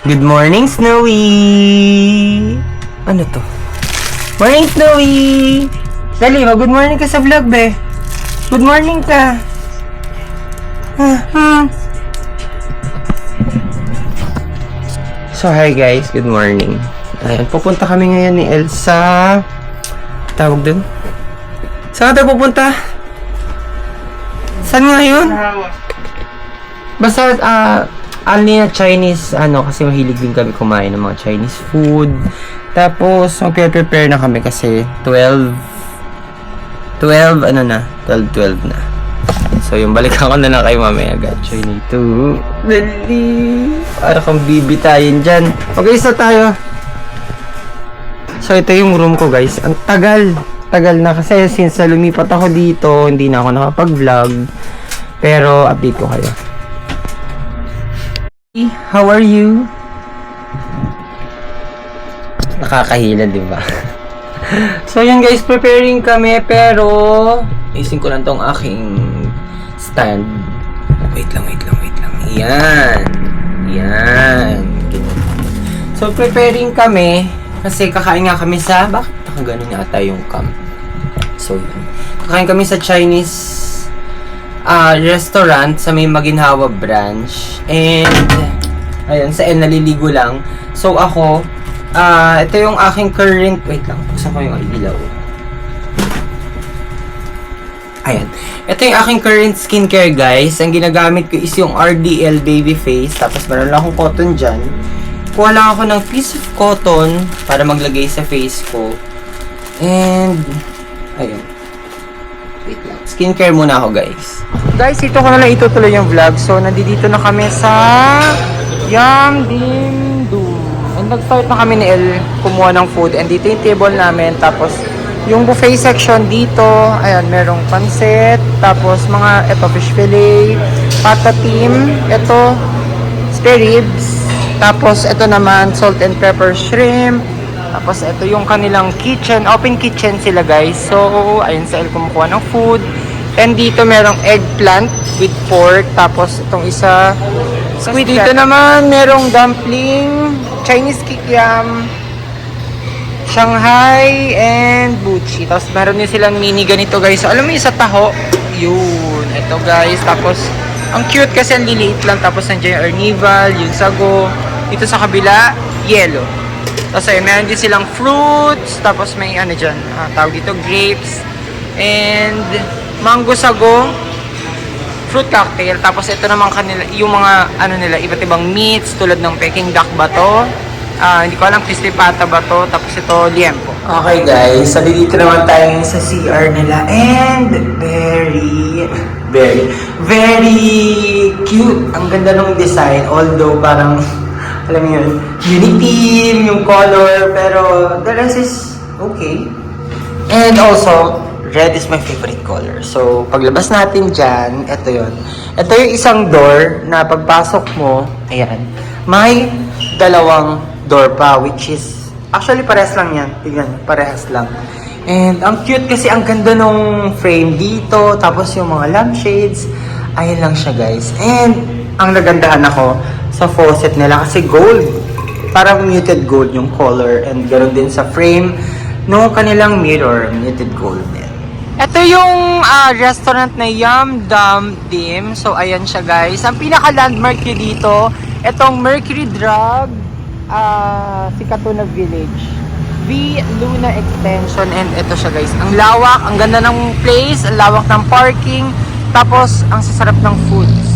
Good morning, Snowy! Ano to? Morning, Snowy! Dali, mag-good morning ka sa vlog, be. Good morning ka. So, hi guys. Good morning. Ayan, pupunta kami ngayon ni Elsa. Tawag dun? Saan ka tayo pupunta? Saan nga yun? Basta, only na Chinese, kasi mahilig din kami kumain ng mga Chinese food. Tapos, magpe-prepare na kami kasi 12 na. So, yung balikan ko na lang kayo mamaya, guys. Chinese 2. Dali. Para kang bibitayin dyan. Okay, so tayo. So, ito yung room ko, guys. Ang tagal na kasi since lumipat ako dito, hindi na ako nakapag-vlog. Pero, update ko kayo. How are you? Nakakahila, di ba? So, yan guys, preparing kami, pero isin ko lang tong aking stand. Wait lang. Yan. So, preparing kami, kasi kakain nga kami sa, bakit nakaganon yata yung cam? So, yun. Kakain kami sa Chinese restaurant sa may Maginhawa branch. And, ayun, sa N, naliligo lang. So, ako, ito yung aking current, wait lang, buksan ko yung ilaw. Ayan. Ito yung aking current skincare, guys. Ang ginagamit ko is yung RDL Baby Face. Tapos, meron lang akong cotton dyan. Kuha lang ako ng piece of cotton para maglagay sa face ko. And, ayun. Wait lang. Skincare muna ako, guys. Guys, ito ko na lang itutuloy yung vlog. So, nandito na kami sa Yam Dim Dum. And nag-start na kami ni El kumuha ng food. And dito yung table namin. Tapos, yung buffet section dito, ayan, merong pansit. Tapos, eto, fish fillet, patatim, eto, spare ribs. Tapos, eto naman, salt and pepper shrimp. Tapos, ito yung kanilang kitchen. Open kitchen sila, guys. So, ayun sa El kumukuha ng food. And dito merong eggplant with pork. Tapos, itong isa squid. Dito naman, merong dumpling, Chinese kikiam, Shanghai, and buchi. Tapos, meron din silang mini ganito, guys. So, alam mo yung sa taho? Yun. Ito, guys. Tapos, ang cute kasi ang liliit lang. Tapos, nandiyan yung arnival, yung sago. Dito sa kabila, yellow. Tapos ayun, meron din silang fruits. Tapos may dyan, tawag dito, grapes. And mango sago. Fruit cocktail. Tapos ito naman kanila, yung mga nila, iba't ibang meats. Tulad ng Peking duck ba to? Hindi ko alam, crispy pata ba to? Tapos ito, liempo. Okay guys, so dito naman tayo sa CR nila. And very cute. Ang ganda ng design. Although parang alam mo yun, unique yung color, pero the rest is okay. And also, red is my favorite color. So, paglabas natin dyan, ito yun. Ito yung isang door na pagpasok mo, ayan, may dalawang door pa, which is, actually parehas lang yan. Tignan, parehas lang. And ang cute kasi ang ganda nung frame dito, tapos yung mga lampshades, ayun lang siya guys. And ang nagandahan ako sa faucet nila kasi gold. Parang muted gold yung color. And ganoon din sa frame no kanilang mirror, muted gold din. Ito yung restaurant na Yam Dum Dim. So ayan siya guys. Ang pinaka-landmark nyo dito, itong Mercury Drug, Sikatuna Village, V Luna Extension. And ito siya guys. Ang lawak, ang ganda ng place, ang lawak ng parking. Tapos ang sasarap ng foods.